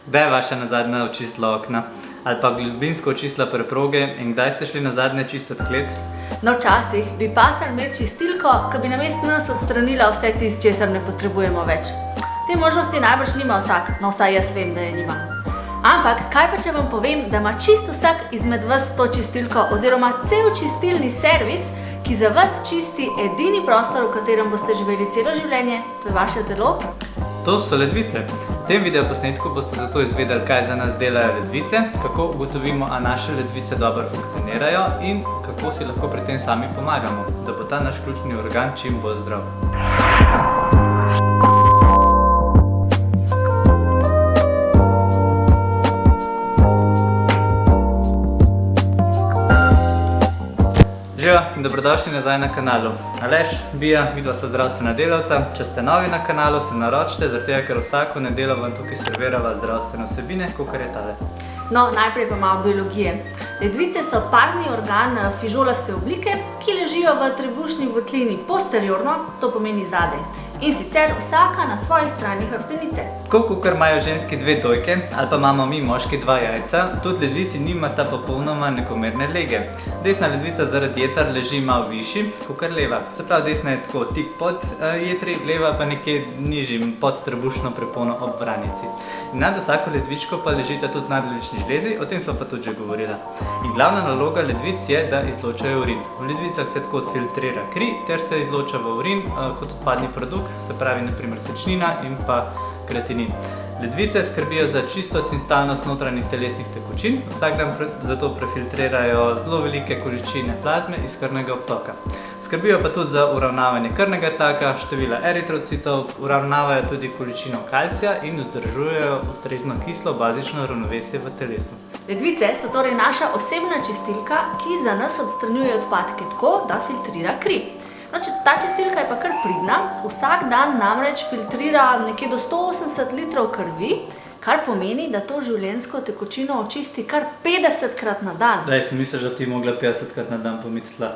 Kdaj je vaša nazadnja očistila okna? Ali pa globinsko očistila preproge in kdaj ste šli nazadnje čistiti klet? No, včasih bi pasal imeti čistilko, ki bi namesto nas odstranila vse tisto, česar ne potrebujemo več. Te možnosti najbrž nima vsak, no vsaj jaz vem, da je nima. Ampak, kaj pa če vam povem, da ima čisto vsak izmed vas to čistilko oziroma cel čistilni servis, ki za vas čisti edini prostor, v katerem boste živeli celo življenje, to je vaše telo? To so ledvice. V tem videoposnetku boste zato izvedeli, kaj za nas delajo ledvice, kako ugotovimo, a naše ledvice dobro funkcionirajo in kako si lahko pri tem sami pomagamo, da bo ta naš ključni organ čim bolj zdrav. Živijo in dobrodošli nazaj na kanalu. Aleš, Bija, vidva sta zdravstvena delavca. Če ste novi na kanalu, se naročite, zaradi tega, ker vsako nedeljo vam tukaj servirava zdravstvene vsebine, kakor je tale. No, najprej pa malo biologije. Ledvice so parni organ fižolaste oblike, ki ležijo v trebušni votlini posteriorno, to pomeni zadaj. In sicer vsaka na svoji strani hrbtenice. Kakor imajo ženski dve dojke, ali pa imamo mi moški dva jajca, tudi ledvici nimata popolnoma enakomerne lege. Desna ledvica zaradi jeter leži malo višji, kakor leva. Se pravi, desna je tako tik pod jetri, leva pa nekje nižji pod trebušno prepono ob vranici. In nad vsako ledvičko pa ležita tudi nadledvični žlezi, o tem sva pa tudi že govorila. In glavna naloga ledvic je, da izločajo urin. V ledvicah se tako filtrira kri, ter se izloča v urin kot odpadni produkt, se pravi naprimer sečnina in pa kreatinin. Ledvice skrbijo za čistost in stalnost notranjih telesnih tekočin, vsak dan zato prefiltrirajo zelo velike količine plazme iz krvnega obtoka. Skrbijo pa tudi za uravnavanje krvnega tlaka, števila eritrocitov, uravnavajo tudi količino kalcija in vzdržujejo ustrezno kislo bazično ravnovesje v telesu. Ledvice so torej naša osebna čistilka, ki za nas odstranjuje odpadke tako, da filtrira kri. No, ta čistilka je pa kar pridna, vsak dan namreč filtrira nekje do 180 litrov krvi, kar pomeni, da to življenjsko tekočino očisti kar 50krat na dan. Daj, si misliš, da ti mogla 50krat na dan pomiti tla?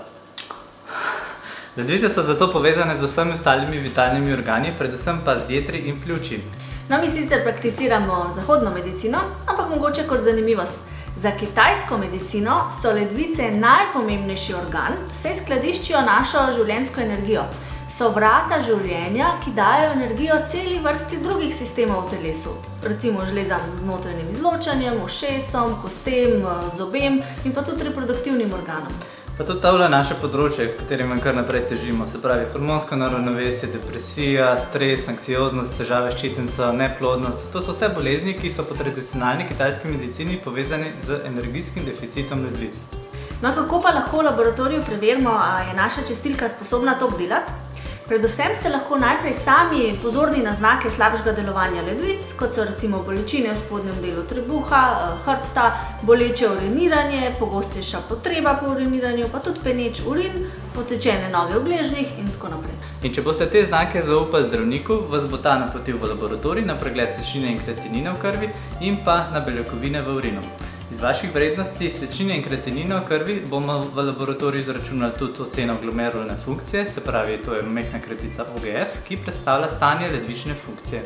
Ledvice so zato povezane z vsemi ostalimi vitalnimi organi, predvsem pa z jetri in pljuči. No, mi sicer prakticiramo zahodno medicino, ampak mogoče kot zanimivost. Za kitajsko medicino so ledvice najpomembnejši organ, saj skladiščijo našo življenjsko energijo. So vrata življenja, ki dajo energijo celi vrsti drugih sistemov v telesu. Recimo žlezam z notranjim izločanjem, ušesom, kostem, zobem in pa tudi reproduktivnim organom. Pa tudi tole naše področje, s katerim kar naprej težimo, se pravi hormonsko neravnovesje, depresija, stres, anksioznost, težave s ščitnico, neplodnost. To so vse bolezni, ki so po tradicionalni kitajski medicini povezani z energijskim deficitom ledvic. No, kako pa lahko v laboratoriju preverimo, a je naša čistilka sposobna to delati? Predvsem ste lahko najprej sami pozorni na znake slabšega delovanja ledvic, kot so recimo bolečine v spodnjem delu trebuha, hrbta, boleče uriniranje, pogostejša potreba po uriniranju, pa tudi peneč urin, potečene noge v gležnjih in tako naprej. In če boste te znake zaupali zdravniku, vas bo ta napotil v laboratorij na pregled sečnine in kreatinina v krvi in pa na beljakovine v urinu. Iz vaših vrednosti sečnine in kreatinina v krvi bomo v laboratoriju izračunali tudi oceno glomerulne funkcije, se pravi, to je majhna kratica OGF, ki predstavlja stanje ledvične funkcije.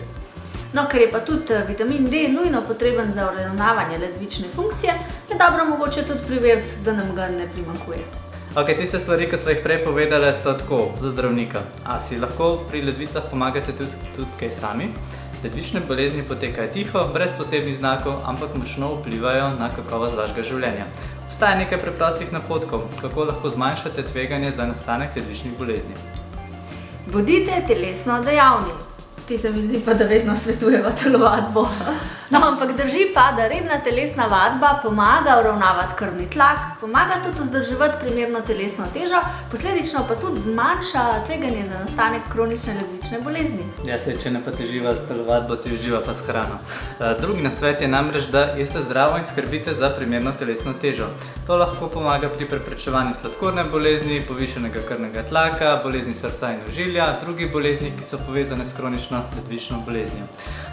No, ker je pa tudi vitamin D nujno potreben za uravnavanje ledvične funkcije, je dobro mogoče tudi preveriti, da nam ga ne primanjkuje. Ok, tiste stvari, ki sva jih prej povedali, so tako, za zdravnika. A si lahko pri ledvicah pomagate tudi kaj sami? Ledvične bolezni potekajo tiho, brez posebnih znakov, ampak močno vplivajo na kakovost vašega življenja. Obstaja nekaj preprostih napotkov, kako lahko zmanjšate tveganje za nastanek ledvičnih bolezni. Bodite telesno dejavni. Ti se mi zdi pa, da vedno svetujeva telovadbo. No, ampak drži pa, da redna telesna vadba pomaga uravnavati krvni tlak, pomaga tudi vzdrževati primerno telesno težo, posledično pa tudi zmanjša tveganje za nastanek kronične ledvične bolezni. Ja, saj, če ne pa teživa s telovadbo, ti uživa pa s hrano. Drugi nasvet je namreč, da jeste zdravo in skrbite za primerno telesno težo. To lahko pomaga pri preprečevanju sladkorne bolezni, povišanega krvnega tlaka, bolezni srca in ožilja, drugih bolezni, ki so povezane s kronično ledvično boleznijo.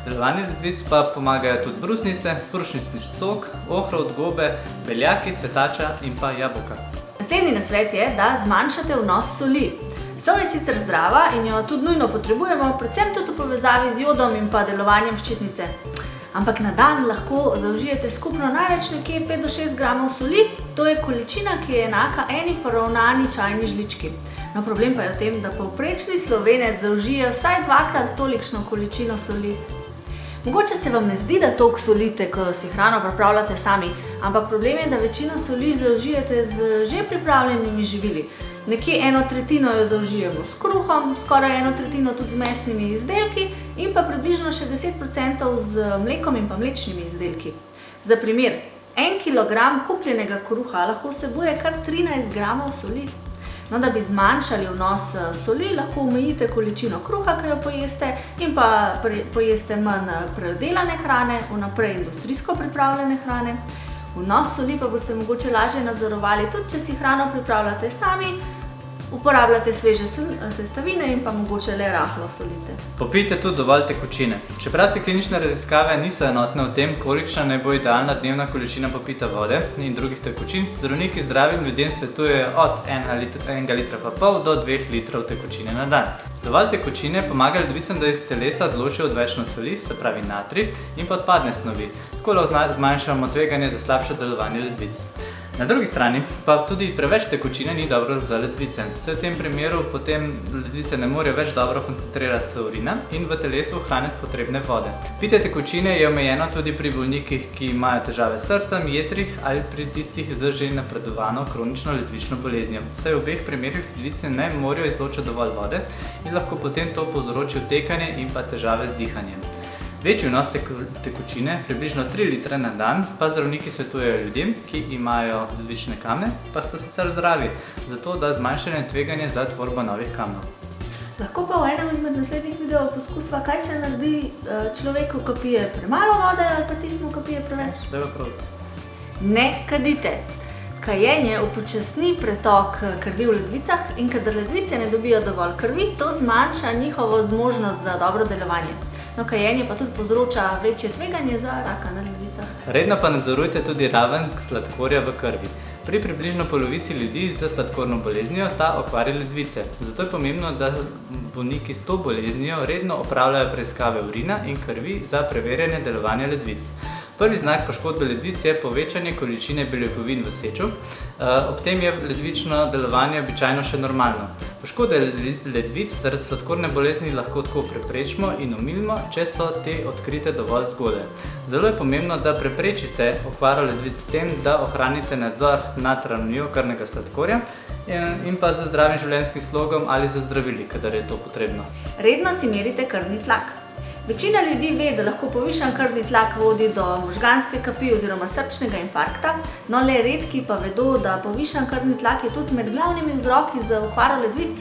Delovanje ledvic pa pomagajo tudi brusnice, brušnični sok, ohrovt, gobe, beljaki, cvetača in pa jabolka. Naslednji nasvet je, da zmanjšate vnos soli. Sol je sicer zdrava in jo tudi nujno potrebujemo, predvsem tudi v povezavi z jodom in pa delovanjem ščitnice. Ampak na dan lahko zaužijete skupno največ nekje 5 do 6 gramov soli, to je količina, ki je enaka eni poravnani čajni žlički. No, problem pa je v tem, da povprečni Slovenec zaužije vsaj dvakrat tolikšno količino soli. Mogoče se vam ne zdi, da toliko solite, ko si hrano pripravljate sami, ampak problem je, da večino soli zaužijete z že pripravljenimi živili. Nekje 1/3 jo zaužijemo s kruhom, skoraj 1/3 tudi z mesnimi izdelki in pa približno še 10% z mlekom in pa mlečnimi izdelki. Za primer, 1 kilogram kupljenega kruha lahko vsebuje kar 13 gramov soli. No, da bi zmanjšali vnos soli, lahko omejite količino kruha, ki jo pojeste, in pa pojeste manj predelane hrane, vnaprej industrijsko pripravljene hrane. Vnos soli pa boste mogoče lažje nadzorovali, tudi če si hrano pripravljate sami, uporabljate sveže sestavine in pa mogoče le rahlo solite. Popijte tudi dovolj tekočine. Čeprav se klinične raziskave niso enotne o tem, kolikšna naj bo idealna dnevna količina popite vode in drugih tekočin, zdravniki zdravim ljudem svetujejo od 1,5 litra do 2 litrov tekočine na dan. Dovolj tekočine pomaga ledvicam, da iz telesa odločijo odvečno soli, se pravi natrij, in pa odpadne snovi. Tako lahko zmanjšamo tveganje za slabše delovanje ledvic. Na drugi strani pa tudi preveč tekočine ni dobro za ledvice. Saj v tem primeru potem ledvice ne morejo več dobro koncentrirati urina in v telesu ohraniti potrebne vode. Pitje tekočine je omejeno tudi pri bolnikih, ki imajo težave s srcem, jetrih ali pri tistih z že napredovano kronično ledvično boleznijo. Saj v obeh primerih ledvice ne morejo izločiti dovolj vode in lahko potem to povzroči otekanje in pa težave z dihanjem. Večji vnos tekočine, približno 3 litre na dan, pa zdravniki svetujejo ljudem, ki imajo ledvične kamne, pa so sicer zdravi, zato da zmanjšajo tveganje za tvorbo novih kamnov. Lahko pa v enem izmed naslednjih videov poskusva, kaj se naredi človeku, ko pije premalo vode ali pa tistemu, ko pije preveč. Dajva praviti. Ne kadite! Kajenje upočasni pretok krvi v ledvicah in kadar ledvice ne dobijo dovolj krvi, to zmanjša njihovo zmožnost za dobro delovanje. No, kajenje pa tudi povzroča večje tveganje za raka na ledvicah. Redno pa nadzorujte tudi raven sladkorja v krvi. Pri približno polovici ljudi z sladkorno boleznijo ta okvari ledvice. Zato je pomembno, da bolniki s to boleznijo redno opravljajo preiskave urina in krvi za preverjanje delovanja ledvic. Prvi znak poškodbe ledvic je povečanje količine beljakovin v seču, ob tem je ledvično delovanje običajno še normalno. Poškodbe ledvic zaradi sladkorne bolezni lahko tako preprečimo in omilimo, če so te odkrite dovolj zgodaj. Zelo je pomembno, da preprečite okvaro ledvic s tem, da ohranite nadzor nad ravnjo krvnega sladkorja in pa z zdravim življenjskim slogom ali z zdravili, kadar je to potrebno. Redno si merite krvni tlak. Večina ljudi ve, da lahko povišan krvni tlak vodi do možganske kapi oziroma srčnega infarkta, no le redki pa vedo, da povišan krvni tlak je tudi med glavnimi vzroki za okvaro ledvic.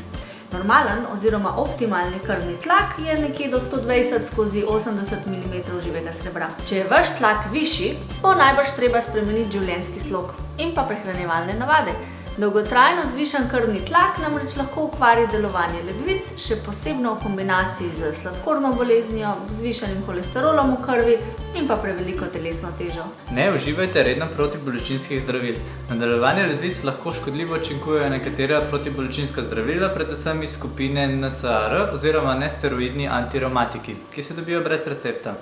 Normalen oziroma optimalni krvni tlak je nekje do 120/80 mm živega srebra. Če je vaš tlak višji, bo najbrž treba spremeniti življenjski slog in pa prehranjevalne navade. Dolgotrajno zvišan krvni tlak namreč lahko okvari delovanje ledvic, še posebno v kombinaciji z sladkorno boleznijo, zvišanim holesterolom v krvi in pa preveliko telesno težo. Ne uživajte redno protibolečinskih zdravil. Na delovanje ledvic lahko škodljivo učinkujejo nekatera protibolečinska zdravila, predvsem iz skupine NSAR oziroma nesteroidni antirevmatiki, ki se dobijo brez recepta.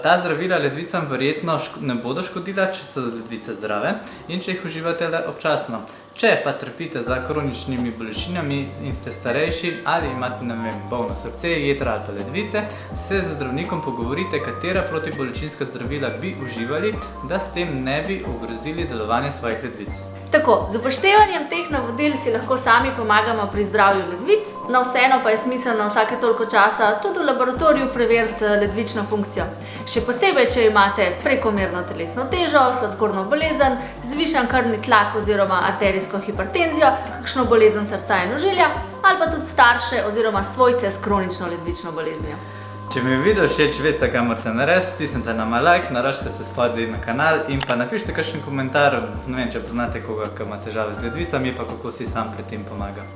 Ta zdravila ledvicam verjetno ne bodo škodila, če so ledvice zdrave in če jih uživate le občasno. Če pa trpite za kroničnimi bolečinami in ste starejši ali imate, bolno srce, jetra ali pa ledvice, se z zdravnikom pogovorite, katera protibolečinska zdravila bi uživali, da s tem ne bi ogrozili delovanje svojih ledvic. Tako, z upoštevanjem teh navodil si lahko sami pomagamo pri zdravju ledvic, no vseeno pa je smiselno vsake toliko časa tudi v laboratoriju preveriti ledvično funkcijo. Še posebej, če imate prekomerno telesno težo, sladkorno bolezen, zvišan krvni tlak oziroma arterijsko hipertenzijo, kakšno bolezen srca in ožilja ali pa tudi starše oziroma svojce s kronično ledvično boleznijo. Če mi je video všeč, veste, kaj morate narediti, stisnite nama like, naraščite se spodaj na kanal in pa napišite kakšen komentar, ne vem, če poznate koga, ki ima težave z ledvicami, pa kako si sam pri tem pomaga.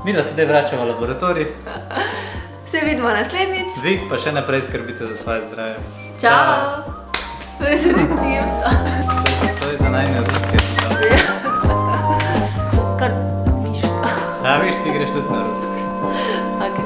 Mi da se zdaj vračamo v laboratorij. Se vidimo naslednjič. Vi pa še naprej skrbite za svoje zdravje. Čau! To je za najne ruske. Kar zviš. Ja, viš, ti greš tudi na rusk. Ok.